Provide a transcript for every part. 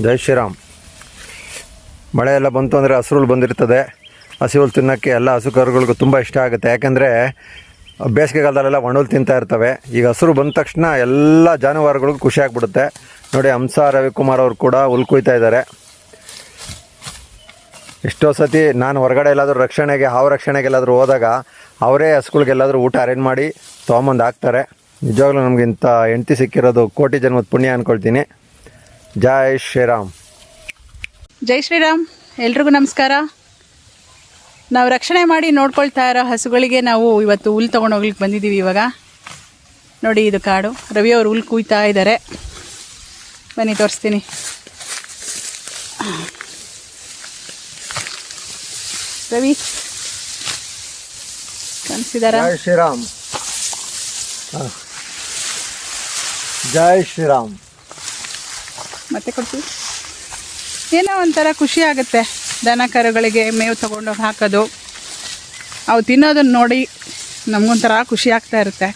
ಜೈ ಶ್ರೀರಾಮ್. ಮಳೆ ಎಲ್ಲ ಬಂತು ಅಂದರೆ ಹಸುರುಳು ಬಂದಿರ್ತದೆ. ಹಸಿ ಹುಲ್ಲು ತಿನ್ನೋಕ್ಕೆ ಎಲ್ಲ ಹಸು ಕರುಗಳಿಗೂ ತುಂಬ ಇಷ್ಟ ಆಗುತ್ತೆ. ಯಾಕೆಂದರೆ ಬೇಸಿಗೆಗಾಲದಲ್ಲೆಲ್ಲ ಒಣಹುಲ್ಲು ತಿಂತಾ ಇರ್ತವೆ. ಈಗ ಹಸಿರು ಬಂದ ತಕ್ಷಣ ಎಲ್ಲ ಜಾನುವಾರುಗಳಿಗೂ ಖುಷಿ ಆಗಿಬಿಡುತ್ತೆ. ನೋಡಿ, ಹಂಸ ರವಿಕುಮಾರ್ ಅವರು ಕೂಡ ಹುಲ್ಲು ಕುಯ್ತಾ ಇದ್ದಾರೆ. ಎಷ್ಟೋ ಸತಿ ನಾನು ಹೊರಗಡೆ ಎಲ್ಲಾದರೂ ರಕ್ಷಣೆಗೆ, ಹಾವು ರಕ್ಷಣೆಗೆಲ್ಲಾದರೂ ಹೋದಾಗ ಅವರೇ ಹಸುಗಳಿಗೆಲ್ಲಾದರೂ ಊಟ ಅರೇಂಜ್ ಮಾಡಿ ತೊಗೊಂಬಂದು ಹಾಕ್ತಾರೆ. ನಿಜವಾಗ್ಲೂ ನಮ್ಗೆ ಇಂಥ ಹೆಂಡತಿ ಸಿಕ್ಕಿರೋದು ಕೋಟಿ ಜನ್ಮದ ಪುಣ್ಯ ಅಂದ್ಕೊಳ್ತೀನಿ. ಜೈ ಶ್ರೀರಾಮ್. ಜೈ ಶ್ರೀರಾಮ್. ಎಲ್ರಿಗೂ ನಮಸ್ಕಾರ. ನಾವು ರಕ್ಷಣೆ ಮಾಡಿ ನೋಡ್ಕೊಳ್ತಾ ಇರೋ ಹಸುಗಳಿಗೆ ನಾವು ಇವತ್ತು ಹುಲ್ಲು ತೊಗೊಂಡೋಗ್ಲಿಕ್ಕೆ ಬಂದಿದ್ದೀವಿ. ಇವಾಗ ನೋಡಿ, ಇದು ಕಾಡು. ರವಿ ಅವರು ಹುಲ್ಲು ಕುಯ್ತಾ ಇದ್ದಾರೆ. ಬನ್ನಿ ತೋರಿಸ್ತೀನಿ. ರವಿ ಕಾಣಿಸಿದಾರ? ಜೈ ಶ್ರೀರಾಮ್. ಜೈ ಶ್ರೀರಾಮ್. ಮತ್ತೆ ಕೊಡ್ತೀವಿ. ಏನೋ ಒಂಥರ ಖುಷಿ ಆಗುತ್ತೆ ದನ ಕರುಗಳಿಗೆ ಮೇವು ತೊಗೊಂಡೋಗಿ ಹಾಕೋದು, ಅವು ತಿನ್ನೋದನ್ನು ನೋಡಿ ನಮಗೊಂಥರ ಖುಷಿ ಆಗ್ತಾ ಇರುತ್ತೆ.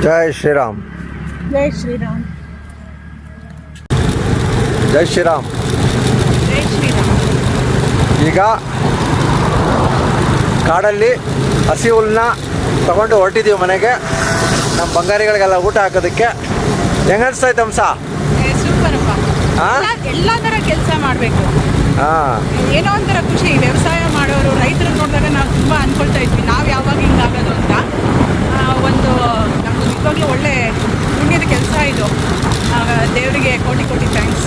ಜೈ ಶ್ರೀರಾಮ್. ಜೈ ಶ್ರೀರಾಮ್. ಜೈ ಶ್ರೀರಾಮ್. ಜೈ ಶ್ರೀರಾಮ್. ಈಗ ಕಾಡಲ್ಲಿ ಹಸಿ ಹುಲ್ಲನ್ನ ತಗೊಂಡು ಹೊರಟಿದ್ದೀವಿ ಮನೆಗೆ, ನಮ್ಮ ಬಂಗಾರಿಗಳಿಗೆಲ್ಲ ಊಟ ಹಾಕೋದಕ್ಕೆ. ಹೆಂಗನ್ಸ್ತೈತೆ ಹಂಸ? ಸೂಪರಪ್ಪ. ಎಲ್ಲ ಥರ ಕೆಲಸ ಮಾಡಬೇಕು. ಏನೋ ಒಂಥರ ಖುಷಿ. ವ್ಯವಸಾಯ ಮಾಡೋರು, ರೈತರು ನೋಡಿದಾಗ ನಾವು ತುಂಬ ಅಂದ್ಕೊಳ್ತಾ ಇದ್ವಿ, ನಾವು ಯಾವಾಗ ಹಿಂಗಾಗೋದು ಅಂತ. ಒಂದು ನಮ್ಮದು ನಿಜವಾಗ್ಲೂ ಒಳ್ಳೆ ಪುಣ್ಯದ ಕೆಲಸ ಇದು. ದೇವರಿಗೆ ಕೋಟಿ ಕೋಟಿ ಥ್ಯಾಂಕ್ಸ್.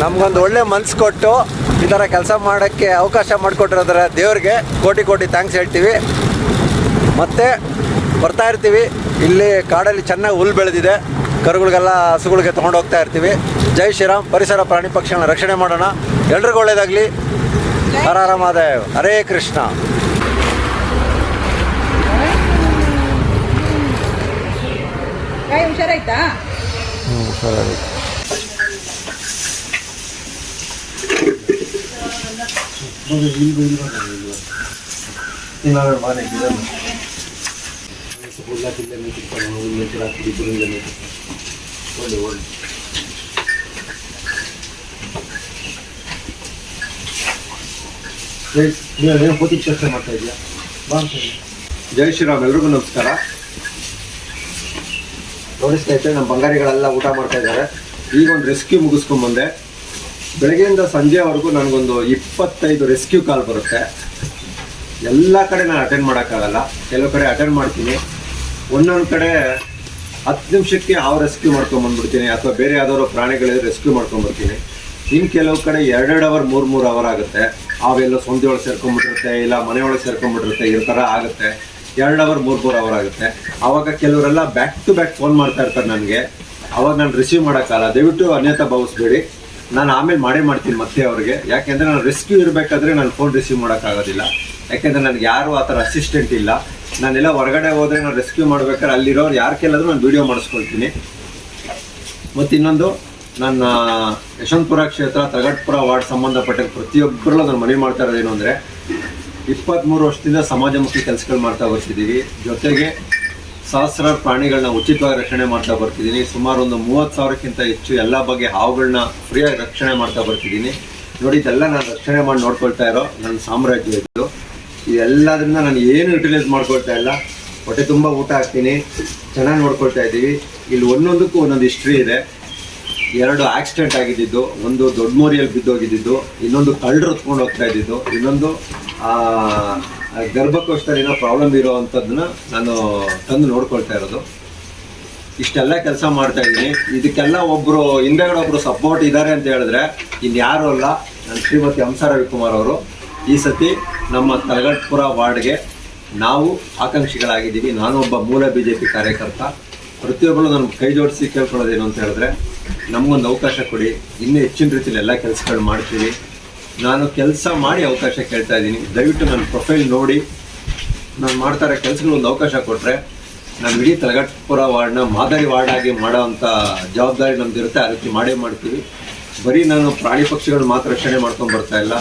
ನಮಗೊಂದು ಒಳ್ಳೆ ಮನ್ಸು ಕೊಟ್ಟು ಈ ಥರ ಕೆಲಸ ಮಾಡೋಕ್ಕೆ ಅವಕಾಶ ಮಾಡಿಕೊಟ್ಟಿರೋದ್ರ ದೇವ್ರಿಗೆ ಕೋಟಿ ಕೋಟಿ ಥ್ಯಾಂಕ್ಸ್ ಹೇಳ್ತೀವಿ. ಮತ್ತು ಬರ್ತಾ ಇರ್ತೀವಿ. ಇಲ್ಲಿ ಕಾಡಲ್ಲಿ ಚೆನ್ನಾಗಿ ಹುಲ್ಲು ಬೆಳೆದಿದೆ. ಕರುಗಳಿಗೆಲ್ಲ ಹಸುಗಳಿಗೆ ತೊಗೊಂಡು ಹೋಗ್ತಾ ಇರ್ತೀವಿ. ಜೈ ಶ್ರೀರಾಮ್. ಪರಿಸರ ಪ್ರಾಣಿ ಪಕ್ಷಿಗಳನ್ನ ರಕ್ಷಣೆ ಮಾಡೋಣ. ಎಲ್ರಿಗೂ ಒಳ್ಳೇದಾಗಲಿ. ಹರ ಹರ ಮಹಾದೇವ್. ಹರೇ ಕೃಷ್ಣ. ಹುಷಾರಾಯ್ತಾ? ಸರಿ. ಜೈ ಶ್ರೀರಾಮ್. ಎಲ್ರಿಗೂ ನಮಸ್ಕಾರ. ನೋಡಿ ಸ್ನೇಹಿತರೆ, ನಮ್ಮ ಬಂಗಾರಿಗಳೆಲ್ಲ ಊಟ ಮಾಡ್ತಾ ಇದ್ದಾರೆ. ಈಗ ಒಂದು ರೆಸ್ಕ್ಯೂ ಮುಗಿಸ್ಕೊಂಡ್ಬಂದೆ. ಬೆಳಗ್ಗೆಯಿಂದ ಸಂಜೆವರೆಗೂ ನನಗೊಂದು 25 ರೆಸ್ಕ್ಯೂ ಕಾಲ್ ಬರುತ್ತೆ. ಎಲ್ಲ ಕಡೆ ನಾನು ಅಟೆಂಡ್ ಮಾಡೋಕ್ಕಾಗಲ್ಲ. ಕೆಲವು ಕಡೆ ಅಟೆಂಡ್ ಮಾಡ್ತೀನಿ. ಒಂದೊಂದು ಕಡೆ 10 ನಿಮಿಷಕ್ಕೆ ಹಾವು ರೆಸ್ಕ್ಯೂ ಮಾಡ್ಕೊಂಬಂದ್ಬಿಡ್ತೀನಿ, ಅಥವಾ ಬೇರೆ ಯಾವ್ದಾದ್ರು ಪ್ರಾಣಿಗಳಿದ್ರೆ ರೆಸ್ಕ್ಯೂ ಮಾಡ್ಕೊಂಬರ್ತೀನಿ. ಇನ್ನು ಕೆಲವು ಕಡೆ 2 ಅವರ್ 3 ಅವರ್ ಆಗುತ್ತೆ. ಅವೆಲ್ಲ ಸಂಧಿ ಒಳಗೆ ಸೇರ್ಕೊಂಡ್ಬಿಟ್ಟಿರುತ್ತೆ, ಇಲ್ಲ ಮನೆಯೊಳಗೆ ಸೇರ್ಕೊಂಡ್ಬಿಟ್ಟಿರುತ್ತೆ. ಈ ಥರ ಆಗುತ್ತೆ. 2 ಅವರ್ 3 ಅವರ್ ಆಗುತ್ತೆ. ಆವಾಗ ಕೆಲವರೆಲ್ಲ ಬ್ಯಾಕ್ ಟು ಬ್ಯಾಕ್ ಫೋನ್ ಮಾಡ್ತಾ ಇರ್ತಾರೆ ನನಗೆ. ಅವಾಗ ನಾನು ರಿಸೀವ್ ಮಾಡೋಕ್ಕಲ್ಲ. ದಯವಿಟ್ಟು ಅನ್ಯತಾ ಭಾವಿಸ್ಬೇಡಿ. ನಾನು ಆಮೇಲೆ ಮಾಡ್ತೀನಿ ಮತ್ತೆ ಅವ್ರಿಗೆ. ಯಾಕೆಂದರೆ ನಾನು ರೆಸ್ಕ್ಯೂ ಇರಬೇಕಾದ್ರೆ ನಾನು ಫೋನ್ ರಿಸೀವ್ ಮಾಡೋಕ್ಕಾಗೋದಿಲ್ಲ. ಯಾಕೆಂದರೆ ನನಗೆ ಯಾರು ಆ ಥರ ಅಸಿಸ್ಟೆಂಟ್ ಇಲ್ಲ. ನಾನೆಲ್ಲ ಹೊರಗಡೆ ಹೋದರೆ ನಾನು ರೆಸ್ಕ್ಯೂ ಮಾಡ್ಬೇಕಾದ್ರೆ ಅಲ್ಲಿರೋರು ಯಾರು ಕೇಳಿದ್ರು ನಾನು ವೀಡಿಯೋ ಮಾಡಿಸ್ಕೊಳ್ತೀನಿ. ಮತ್ತು ಇನ್ನೊಂದು, ನನ್ನ ಯಶವಂತಪುರ ಕ್ಷೇತ್ರ ತಗಟ್ಪುರ ವಾರ್ಡ್ ಸಂಬಂಧಪಟ್ಟ ಪ್ರತಿಯೊಬ್ಬರಲ್ಲೂ ನಾನು ಮನವಿ ಮಾಡ್ತಾ ಇರೋದೇನು ಅಂದರೆ, 23 ವರ್ಷದಿಂದ ಸಮಾಜಮುಖಿ ಕೆಲಸಗಳು ಮಾಡ್ತಾ ಬರ್ತಿದ್ದೀವಿ. ಜೊತೆಗೆ ಸಹಸ್ರಾರು ಪ್ರಾಣಿಗಳನ್ನ ಉಚಿತವಾಗಿ ರಕ್ಷಣೆ ಮಾಡ್ತಾ ಬರ್ತಿದ್ದೀನಿ. ಸುಮಾರು ಒಂದು 30,000ಕ್ಕಿಂತ ಹೆಚ್ಚು ಎಲ್ಲ ಬಗೆಯ ಹಾವುಗಳನ್ನ ಫ್ರೀಯಾಗಿ ರಕ್ಷಣೆ ಮಾಡ್ತಾ ಬರ್ತಿದ್ದೀನಿ. ನೋಡಿ, ಇದೆಲ್ಲ ನಾನು ರಕ್ಷಣೆ ಮಾಡಿ ನೋಡ್ಕೊಳ್ತಾ ಇರೋ ನನ್ನ ಸಾಮ್ರಾಜ್ಯ ಇದು. ಇದೆಲ್ಲದರಿಂದ ನಾನು ಏನು ಯುಟಿಲೈಸ್ ಮಾಡ್ಕೊಳ್ತಾ ಇಲ್ಲ. ಹೊಟ್ಟೆ ತುಂಬ ಊಟ ಹಾಕ್ತೀನಿ, ಚೆನ್ನಾಗಿ ನೋಡ್ಕೊಳ್ತಾ ಇದ್ದೀವಿ. ಇಲ್ಲಿ ಒಂದೊಂದಕ್ಕೂ ಒಂದೊಂದು ಹಿಸ್ಟ್ರಿ ಇದೆ. 2 ಆಕ್ಸಿಡೆಂಟ್ ಆಗಿದ್ದು, ಒಂದು ದೊಡ್ಡ ಮೋರಿಯಲ್ಲಿ ಬಿದ್ದೋಗಿದ್ದು, ಇನ್ನೊಂದು ಕಳ್ಳರು ಹೊತ್ಕೊಂಡು ಹೋಗ್ತಾ ಇದ್ದಿದ್ದು, ಇನ್ನೊಂದು ಗರ್ಭಕೋಶದಲ್ಲಿ ಏನೋ ಪ್ರಾಬ್ಲಮ್ ಇರೋ ಅಂಥದ್ದನ್ನ ನಾನು ತಂದು ನೋಡ್ಕೊಳ್ತಾ ಇರೋದು. ಇಷ್ಟೆಲ್ಲ ಕೆಲಸ ಮಾಡ್ತಾ ಇದ್ದೀನಿ. ಇದಕ್ಕೆಲ್ಲ ಒಬ್ಬರು ಹಿಂದೆಗಡೆ ಒಬ್ಬರು ಸಪೋರ್ಟ್ ಇದ್ದಾರೆ ಅಂತ ಹೇಳಿದ್ರೆ ಇನ್ಯಾರೂ ಅಲ್ಲ, ನನ್ನ ಶ್ರೀಮತಿ ಹಂಸ ರವಿಕುಮಾರ್ ಅವರು. ಈ ಸತಿ ನಮ್ಮ ತಲಗಟ್ಪುರ ವಾರ್ಡ್ಗೆ ನಾವು ಆಕಾಂಕ್ಷಿಗಳಾಗಿದ್ದೀವಿ. ನಾನು ಒಬ್ಬ ಮೂಲ BJP ಕಾರ್ಯಕರ್ತ. ಪ್ರತಿಯೊಬ್ಬರು ನನ್ನ ಕೈ ಜೋಡಿಸಿ ಕೇಳ್ಕೊಳ್ಳೋದೇನು ಅಂತ ಹೇಳಿದ್ರೆ, ನಮಗೊಂದು ಅವಕಾಶ ಕೊಡಿ, ಇನ್ನೂ ಹೆಚ್ಚಿನ ರೀತಿಯಲ್ಲಿ ಎಲ್ಲ ಕೆಲಸಗಳು ಮಾಡ್ತೀವಿ. ನಾನು ಕೆಲಸ ಮಾಡಿ ಅವಕಾಶ ಕೇಳ್ತಾ ಇದ್ದೀನಿ. ದಯವಿಟ್ಟು ನನ್ನ ಪ್ರೊಫೈಲ್ ನೋಡಿ, ನಾನು ಮಾಡ್ತಾ ಇರೋ ಕೆಲಸಗಳು ಒಂದು ಅವಕಾಶ ಕೊಟ್ಟರೆ ನಾವು ಇಡೀ ತಲಘಟ್ಟಪುರ ವಾರ್ಡ್ನ ಮಾದರಿ ವಾರ್ಡ್ ಆಗಿ ಮಾಡೋ ಅಂಥ ಜವಾಬ್ದಾರಿ ನಮ್ದಿರುತ್ತೆ. ಆ ರೀತಿ ಮಾಡೇ ಮಾಡ್ತೀವಿ. ಬರೀ ನಾನು ಪ್ರಾಣಿ ಪಕ್ಷಿಗಳು ಮಾತ್ರ ರಕ್ಷಣೆ ಮಾಡ್ಕೊಂಡು ಬರ್ತಾ ಇಲ್ಲ,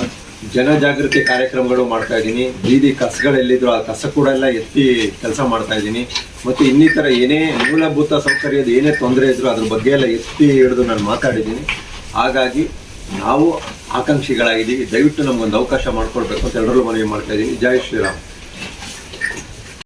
ಜನಜಾಗೃತಿ ಕಾರ್ಯಕ್ರಮಗಳು ಮಾಡ್ತಾ ಇದ್ದೀನಿ. ಬೀದಿ ಕಸಗಳೆಲ್ಲಿದ್ರು ಆ ಕಸ ಕೂಡ ಎಲ್ಲ ಎತ್ತಿ ಕೆಲಸ ಮಾಡ್ತಾ ಇದ್ದೀನಿ. ಮತ್ತು ಇನ್ನಿತರ ಏನೇ ಮೂಲಭೂತ ಸೌಕರ್ಯದ ಏನೇ ತೊಂದರೆ ಇದ್ರು ಅದ್ರ ಬಗ್ಗೆ ಎಲ್ಲ ಎತ್ತಿ ಹಿಡಿದು ನಾನು ಮಾತಾಡಿದ್ದೀನಿ. ಹಾಗಾಗಿ ನಾವು ಆಕಾಂಕ್ಷಿಗಳಾಗಿದ್ದೀವಿ. ದಯವಿಟ್ಟು ನಮಗೊಂದು ಅವಕಾಶ ಮಾಡಿಕೊಡ್ಬೇಕು ಅಂತ ಎಲ್ಲರೂ ಮನವಿ ಮಾಡ್ತಾ ಇದ್ದೀನಿ. ಜೈ ಶ್ರೀರಾಮ್.